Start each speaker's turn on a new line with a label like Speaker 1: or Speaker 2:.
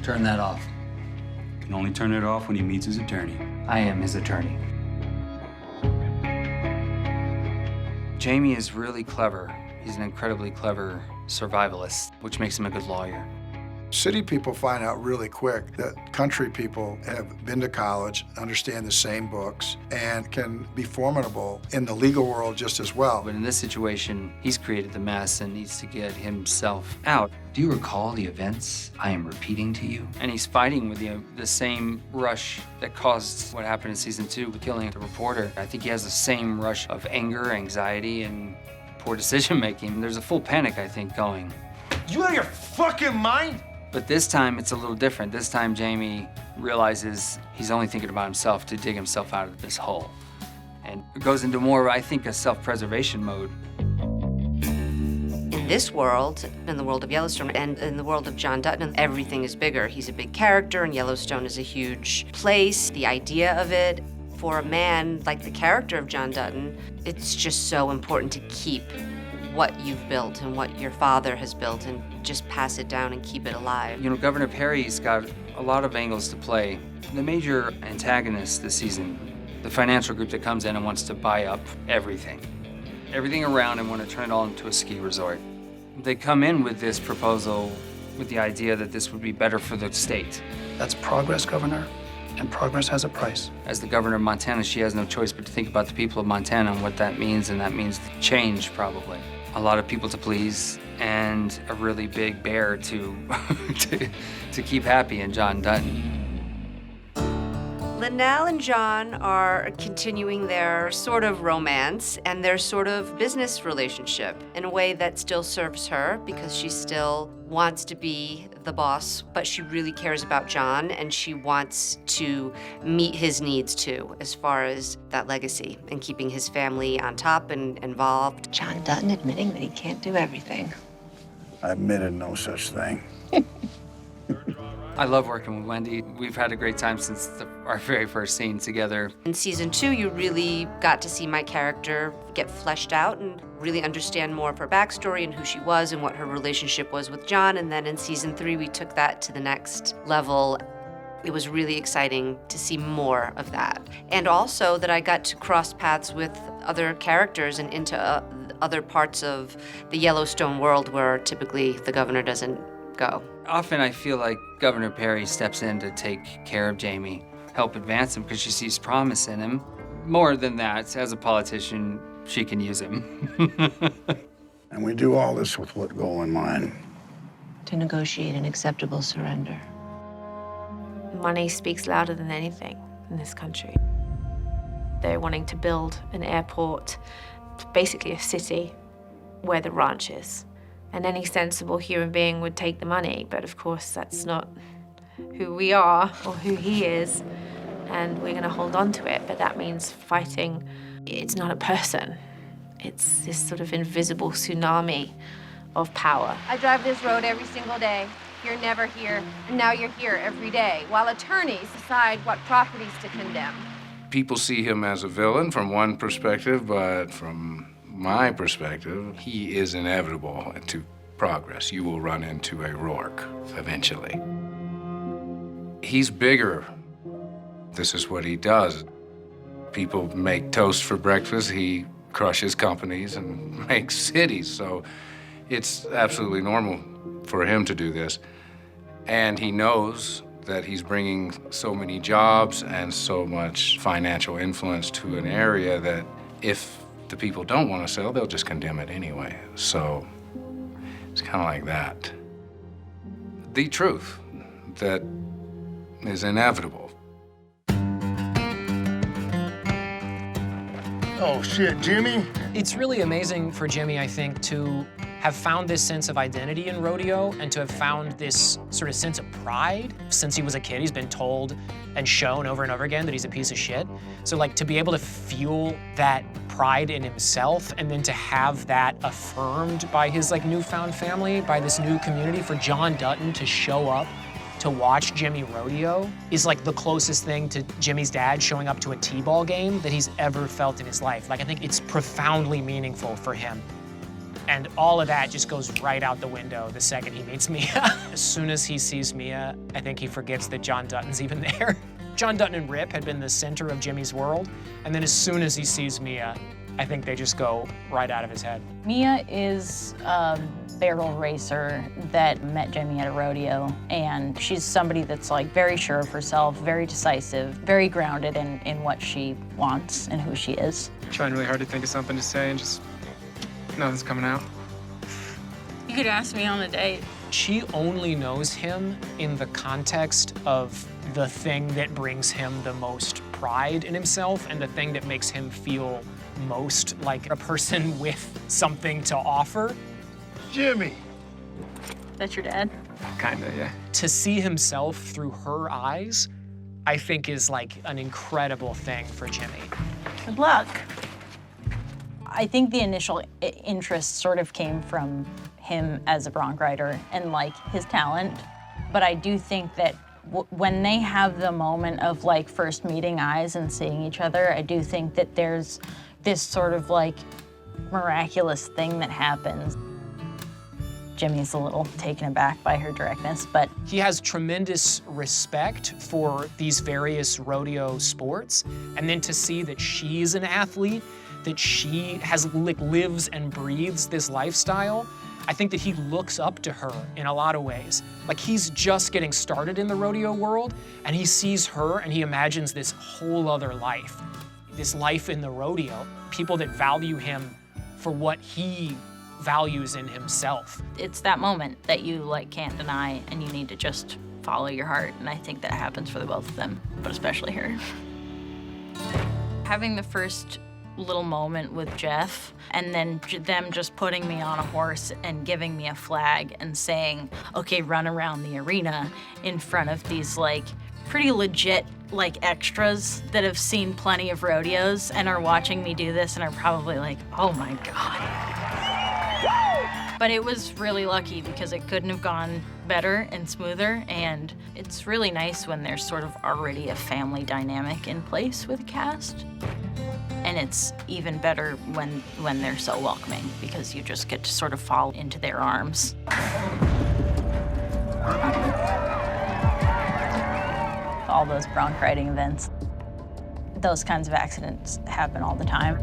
Speaker 1: Turn that off.
Speaker 2: Can only turn it off when he meets his attorney.
Speaker 1: I am his attorney. Jamie is really clever. He's an incredibly clever survivalist, which makes him a good lawyer.
Speaker 3: City people find out really quick that country people have been to college, understand the same books, and can be formidable in the legal world just as well.
Speaker 1: But in this situation, he's created the mess and needs to get himself out. Do you recall the events I am repeating to you? And he's fighting with the same rush that caused what happened in season 2 with killing the reporter. I think he has the same rush of anger, anxiety, and poor decision-making. There's a full panic, I think, going.
Speaker 4: You out of your fucking mind?
Speaker 1: But this time, it's a little different. This time, Jamie realizes he's only thinking about himself to dig himself out of this hole. And it goes into more, I think, a self-preservation mode.
Speaker 5: In this world, in the world of Yellowstone, and in the world of John Dutton, everything is bigger. He's a big character, and Yellowstone is a huge place. The idea of it, for a man like the character of John Dutton, it's just so important to keep what you've built and what your father has built and just pass it down and keep it alive.
Speaker 1: You know, Governor Perry's got a lot of angles to play. The major antagonist this season, the financial group that comes in and wants to buy up everything around and want to turn it all into a ski resort. They come in with this proposal with the idea that this would be better for the state.
Speaker 6: That's progress, Governor, and progress has a price.
Speaker 1: As the governor of Montana, she has no choice but to think about the people of Montana and what that means, and that means change, probably. A lot of people to please, and a really big bear to to keep happy in John Dutton.
Speaker 5: Linnell and John are continuing their sort of romance and their sort of business relationship in a way that still serves her because she still wants to be the boss, but she really cares about John and she wants to meet his needs too, as far as that legacy and keeping his family on top and involved.
Speaker 7: John Dutton admitting that he can't do everything.
Speaker 3: I admitted no such thing.
Speaker 1: I love working with Wendy. We've had a great time since our very first scene together.
Speaker 5: In season 2, you really got to see my character get fleshed out and really understand more of her backstory and who she was and what her relationship was with John. And then in season 3, we took that to the next level. It was really exciting to see more of that. And also that I got to cross paths with other characters and into other parts of the Yellowstone world where typically the governor doesn't go.
Speaker 1: Often I feel like Governor Perry steps in to take care of Jamie, help advance him because she sees promise in him. More than that, as a politician, she can use him.
Speaker 3: And we do all this with what goal in mind?
Speaker 7: To negotiate an acceptable surrender.
Speaker 8: Money speaks louder than anything in this country. They're wanting to build an airport, basically a city, where the ranch is. And any sensible human being would take the money, but of course that's not who we are or who he is, and we're gonna hold on to it, but that means fighting. It's not a person. It's this sort of invisible tsunami of power.
Speaker 9: I drive this road every single day. You're never here, and now you're here every day, while attorneys decide what properties to condemn.
Speaker 10: People see him as a villain from one perspective, but from my perspective, he is inevitable to progress. You will run into a Roarke eventually. He's bigger. This is what he does. People make toast for breakfast. He crushes companies and makes cities. So it's absolutely normal for him to do this. And he knows that he's bringing so many jobs and so much financial influence to an area that if the people don't want to sell, they'll just condemn it anyway. So it's kind of like that. The truth that is inevitable.
Speaker 4: Oh shit, Jimmy.
Speaker 11: It's really amazing for Jimmy, I think, to have found this sense of identity in rodeo and to have found this sort of sense of pride. Since he was a kid, he's been told and shown over and over again that he's a piece of shit. So like to be able to fuel that pride in himself and then to have that affirmed by his like newfound family, by this new community, for John Dutton to show up to watch Jimmy rodeo is like the closest thing to Jimmy's dad showing up to a T-ball game that he's ever felt in his life. Like I think it's profoundly meaningful for him. And all of that just goes right out the window the second he meets Mia. As soon as he sees Mia, I think he forgets that John Dutton's even there. John Dutton and Rip had been the center of Jimmy's world, and then as soon as he sees Mia, I think they just go right out of his head.
Speaker 12: Mia is a barrel racer that met Jimmy at a rodeo, and she's somebody that's like very sure of herself, very decisive, very grounded in what she wants and who she is.
Speaker 13: Trying really hard to think of something to say and just nothing's coming out.
Speaker 12: You could ask me on a date.
Speaker 11: She only knows him in the context of the thing that brings him the most pride in himself and the thing that makes him feel most like a person with something to offer.
Speaker 4: Jimmy.
Speaker 12: That's your dad?
Speaker 13: Kinda, yeah.
Speaker 11: To see himself through her eyes, I think is like an incredible thing for Jimmy.
Speaker 12: Good luck. I think the initial interest sort of came from him as a bronc rider and like his talent. But I do think that when they have the moment of like first meeting eyes and seeing each other, I do think that there's this sort of like miraculous thing that happens. Jimmy's a little taken aback by her directness, but
Speaker 11: he has tremendous respect for these various rodeo sports. And then to see that she's an athlete, that she has lives and breathes this lifestyle, I think that he looks up to her in a lot of ways. Like he's just getting started in the rodeo world and he sees her and he imagines this whole other life, this life in the rodeo, people that value him for what he values in himself.
Speaker 12: it's that moment that you like can't deny and you need to just follow your heart. And I think that happens for the both of them, but especially her. Having the first little moment with Jeff and then them just putting me on a horse and giving me a flag and saying, okay, run around the arena in front of these like pretty legit like extras that have seen plenty of rodeos and are watching me do this and are probably like, oh my God. But it was really lucky because it couldn't have gone better and smoother, and it's really nice when there's sort of already a family dynamic in place with a cast. And it's even better when they're so welcoming because you just get to sort of fall into their arms. All those bronc riding events, those kinds of accidents happen all the time.